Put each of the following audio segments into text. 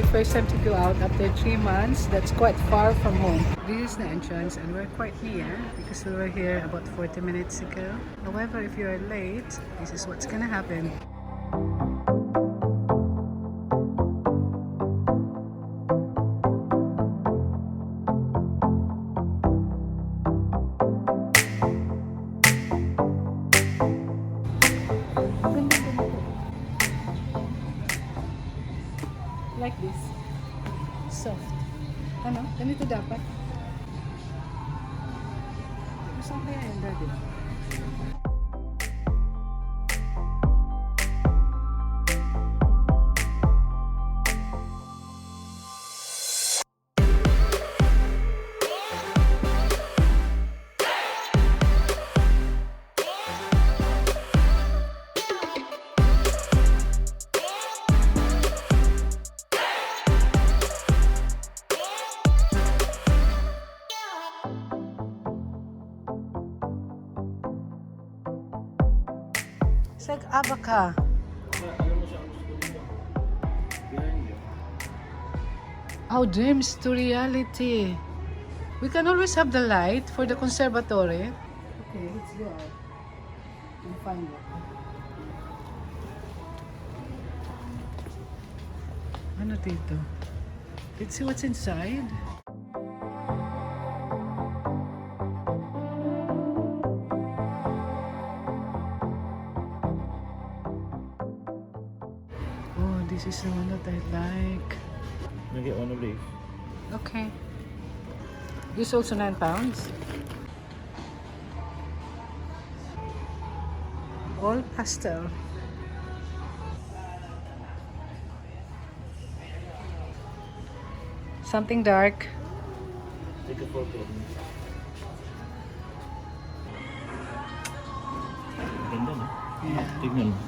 first time to go out after 3 months. That's quite far from home. This is the entrance and we're quite near because we were here about 40 minutes ago. However, if you are late, this is what's gonna happen. Like this. Soft. Ano? Ganito dapat. Saan kaya yung daddy? Sag abaka. Our dreams to reality. We can always have the light for the conservatory. Okay, let's go out and find it. Ano dito? Let's see what's inside. This is the one that I like. Can I get one of these? Okay. This also £9. All pastel. Something dark. Take a photo of me. Ganda na. Yeah. Tignan mo.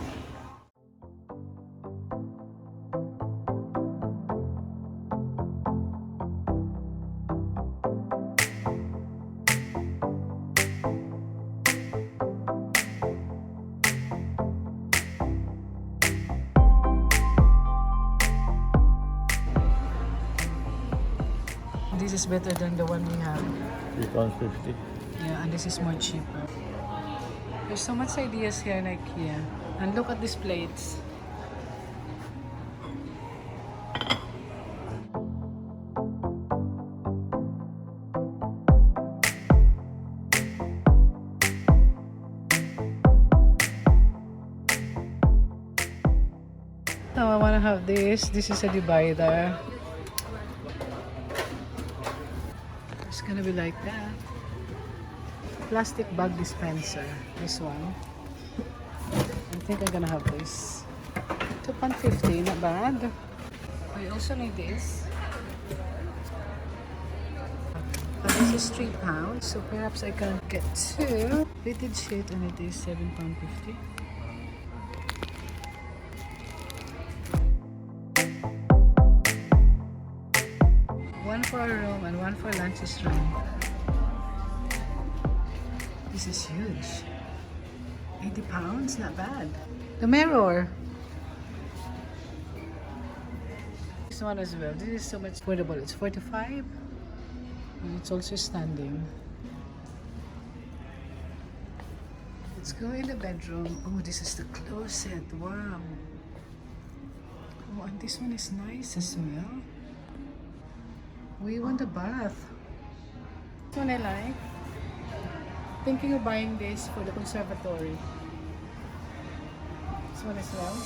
This is better than the one we have. £3.50. Yeah, and this is more cheaper. There's so much ideas here in Ikea. And look at these plates. Oh, I want to have this. This is a divider. It's gonna be like that. Plastic bag dispenser. This one. I think I'm gonna have this. £2.50, not bad. I also need this. But this is £3, so perhaps I can get two. Fitted sheet and it is £7.50. One for a room and one for lunch's room. This is huge. £80, not bad. The mirror. This one as well. This is so much affordable. It's 45 and it's also standing. Let's go in the bedroom. Oh, this is the closet. Wow. Oh, and this one is nice as well. We want a bath. This one I like. Thinking of buying this for the conservatory. This one as well.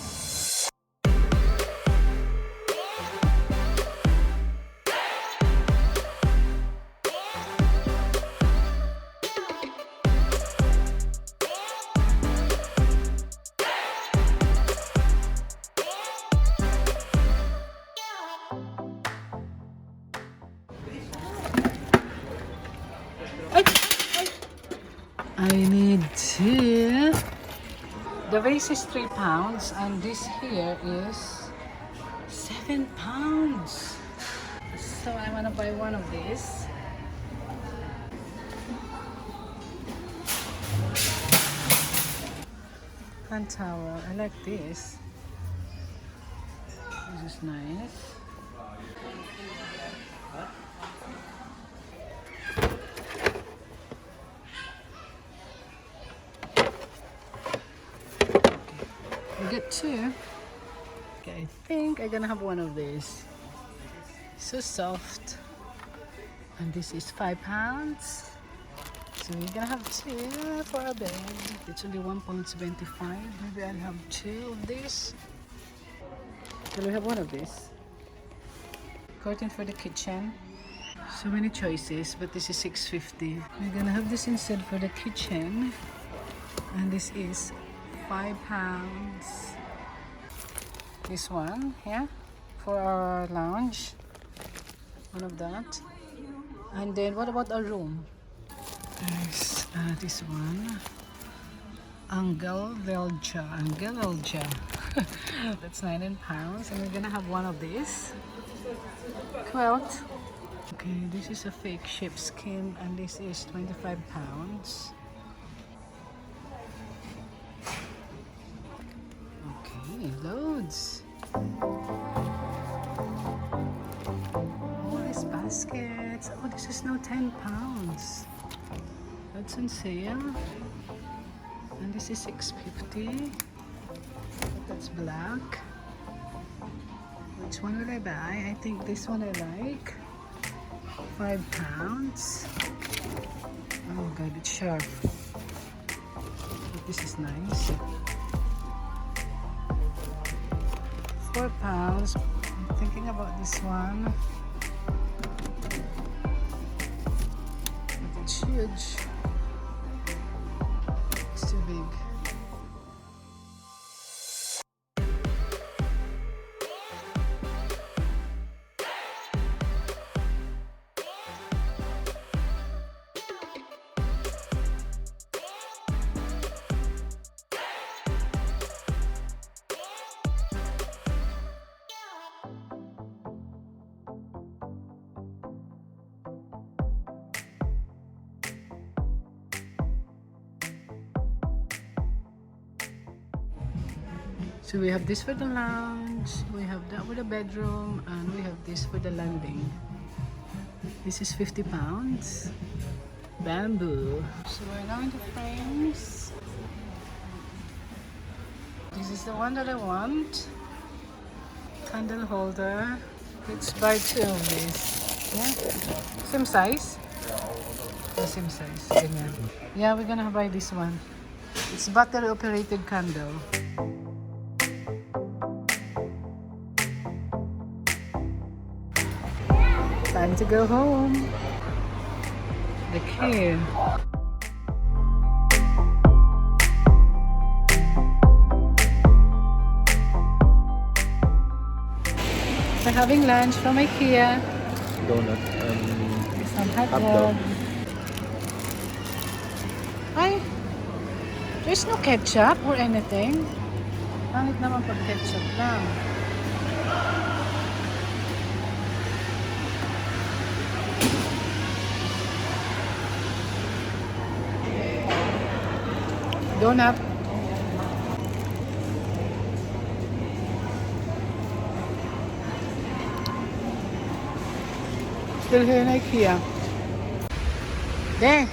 I need two. The vase is £3 and this here is £7. So I want to buy one of these. Hand towel. I like this. This is nice. get two. Okay, I think I'm gonna have one of these. So soft. And this is £5. So we're gonna have two for a bed. It's only £1.75. Maybe I'll have two of this. Can we have one of this? Curtain for the kitchen. So many choices, but this is £6.50. We're gonna have this instead for the kitchen. And this is £5. This one, yeah, for our lounge. One of that. And then what about our room? There's this one. Angel Velja. That's £19. And we're gonna have one of these. Quilt. Okay, this is a fake sheepskin and this is £25. Okay, loads. Oh, these baskets. Oh, this is now £10. That's on sale. And this is £6.50. That's black. Which one will I buy? I think this one I like. £5. Oh god, it's sharp. But this is nice. £4. I'm thinking about this one. But it's huge. It's too big. So we have this for the lounge, we have that for the bedroom, and we have this for the landing. This is £50. Bamboo. So we're now in the frames. This is the one that I want. Candle holder. Let's buy two of these. Yeah? Same size? Yeah, same size. Ganyan. Yeah, we're gonna buy this one. It's battery operated candle. Time to go home. The key. We're having lunch from Ikea. Donut. Some hot Hot dog. dog. Ay, there's no ketchup or anything. Pangit naman pag ketchup lang. Donut. Still here in Ikea. There.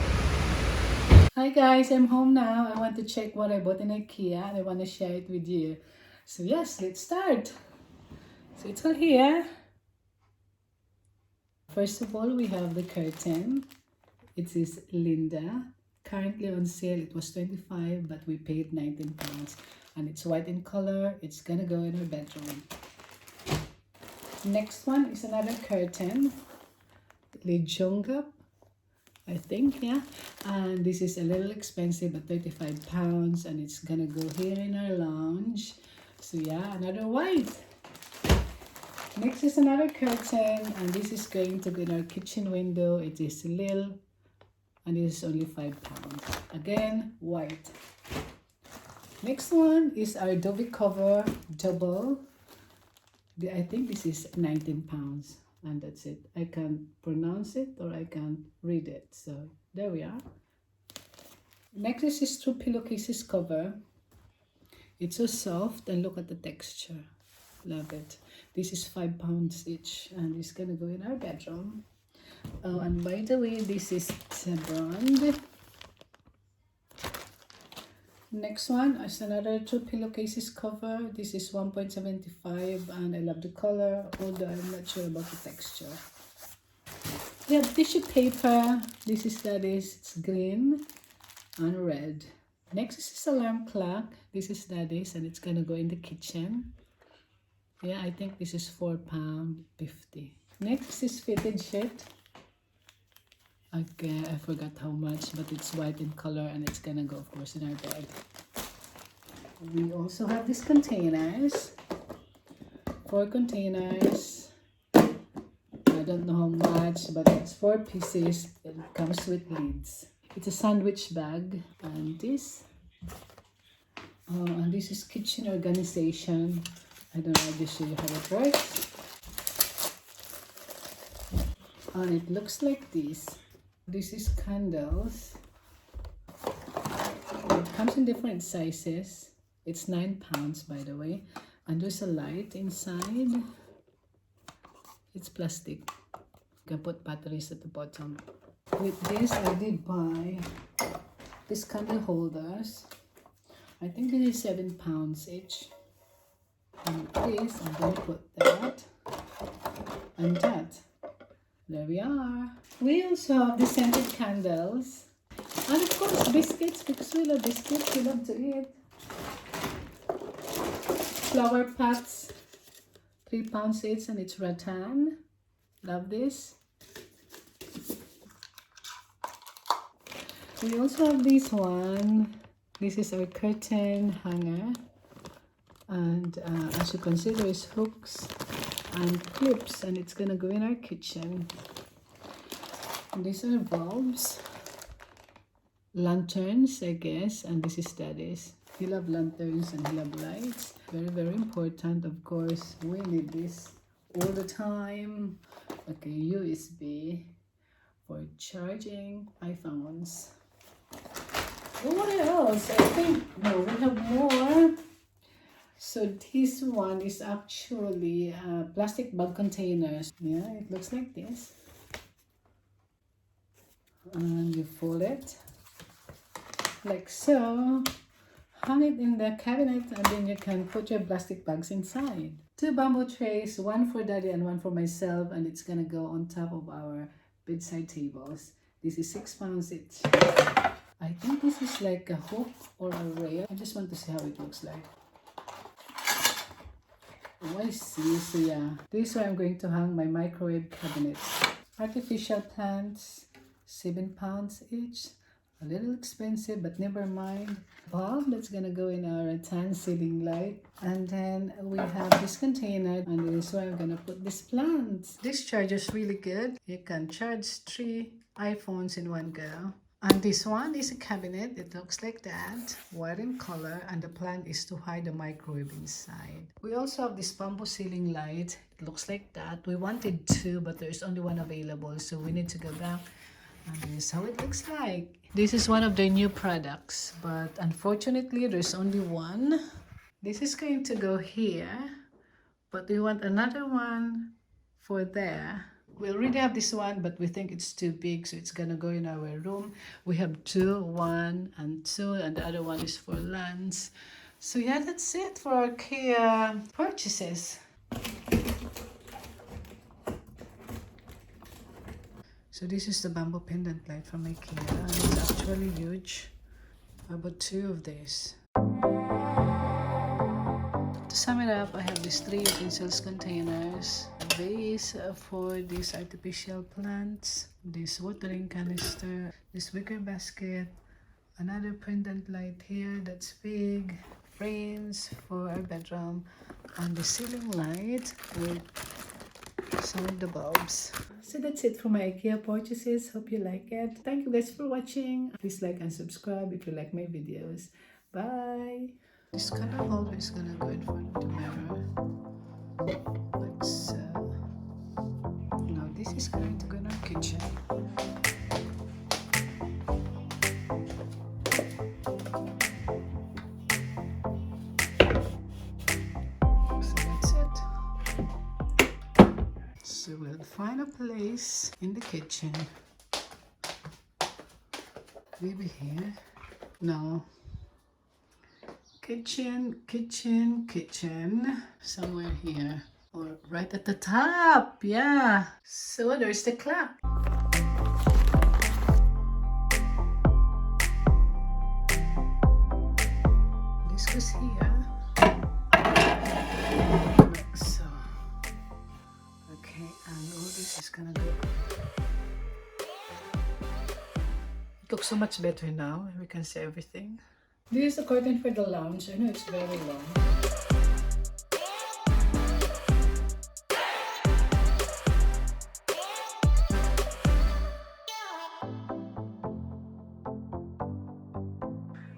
Hi guys, I'm home now. I want to check what I bought in Ikea and I want to share it with you. So yes, let's start. So it's all here. First of all, we have the curtain. It is Linda. Currently on sale, it was $25, but we paid £19. And it's white in color. It's gonna go in our bedroom. Next one is another curtain. Lejonga, I think, yeah. And this is a little expensive, but £35, and it's gonna go here in our lounge. So yeah, another white. Next is another curtain, and this is going to go in our kitchen window. It is Lil, and it is only £5. Again, white. Next one is our Dovey cover double. I think this is £19, and that's it. I can't pronounce it or I can't read it. So there we are. Next is this two pillowcases cover. It's so soft, and look at the texture. Love it. This is £5 each, and it's gonna go in our bedroom. Oh, and by the way, this is the brand. Next one is another 2 pillowcases cover. This is 1.75 and I love the color, although I'm not sure about the texture. We have tissue paper. This is Daddy's. It's green and red. Next is this alarm clock. This is Daddy's and it's gonna go in the kitchen. Yeah, I think this is £4.50. Next is this fitted shirt. Okay, I forgot how much, but it's white in color and it's gonna go, of course, in our bed. We also have these containers. 4 containers. I don't know how much, but it's 4 pieces. It comes with lids. It's a sandwich bag. And this. And this is kitchen organization. I don't know, I'll just show you how it works. And it looks like this. This is candles. It comes in different sizes. It's £9, by the way. And there's a light inside. It's plastic. You can put batteries at the bottom. With this, I did buy these candle holders. I think it is £7 each. And this, I'm going to put that and that. There we are. We also have the scented candles. And of course, biscuits, because we love biscuits. We love to eat. Flower pots, £3 each, and it's rattan. Love this. We also have this one. This is our curtain hanger. And as you can see, there is hooks and clips, and it's gonna go in our kitchen. And these are bulbs, lanterns, I guess, and this is Daddy's. He loves lanterns and he loves lights. Very, very important, of course. We need this all the time. Okay, USB for charging iPhones. What else? I think, no, we have more. So this one is actually plastic bag containers. Yeah, it looks like this. And you fold it like so. Hang it in the cabinet and then you can put your plastic bags inside. 2 bamboo trays, one for Daddy and one for myself, and it's gonna go on top of our bedside tables. This is £6 each. I think this is like a hook or a rail. I just want to see how it looks like. Oh, I see. So yeah, this is where I'm going to hang my microwave cabinets. Artificial plants, £7 each. A little expensive, but never mind. Bulb that's gonna go in our tan ceiling light. And then we have this container, and this is where I'm gonna put these plants. This charger is really good. You can charge 3 iPhones in one go. And this one is a cabinet. It looks like that, white in color, and the plan is to hide the microwave inside. We also have this bamboo ceiling light. It looks like that. We wanted 2, but there's only 1 available, so we need to go back. And this is how it looks like. This is one of their new products, but unfortunately there's only 1. This is going to go here, but we want another one for there. We already have this one, but we think it's too big, so it's gonna go in our room. We have 2, 1 and 2, and the other one is for lunch. So yeah, that's it for our Ikea purchases. So this is the bamboo pendant light from Ikea, and it's actually huge. I bought 2 of these. To sum it up, I have these 3 utensils containers, a vase for these artificial plants, this watering canister, this wicker basket, another pendant light here that's big, frames for our bedroom, and the ceiling light with some of the bulbs. So that's it for my Ikea purchases. Hope you like it. Thank you guys for watching. Please like and subscribe if you like my videos. Bye. This kind of holder is gonna go in front of the mirror, like so. Now this is going to go in our kitchen. So that's it. So we'll find a place in the kitchen. Maybe here. No. Kitchen. Somewhere here. Or right at the top. Yeah. So there's the clock. This was here. So, okay, and all this is gonna go. It looks so much better now. We can see everything. This is the curtain for the lounge. I know it's very long.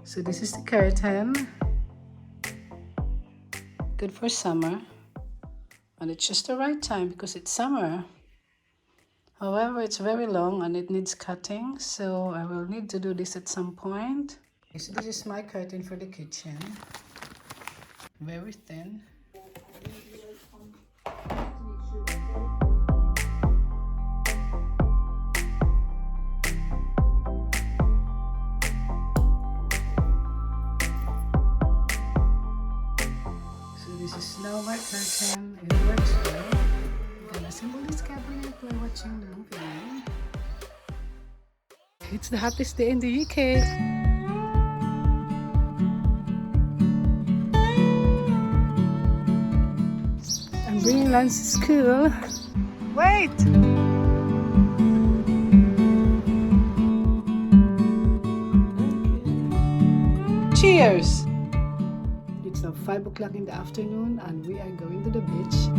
So this is the curtain. Good for summer. And it's just the right time because it's summer. However, it's very long and it needs cutting. So I will need to do this at some point. Okay, so this is my curtain for the kitchen. Very thin. This is now my curtain. It works well. I'm gonna assemble this cabinet while watching the movie. It's the happiest day in the UK. I'm bringing Lance to school. Wait! Cheers! It's now 5 o'clock in the afternoon and we are going to the beach.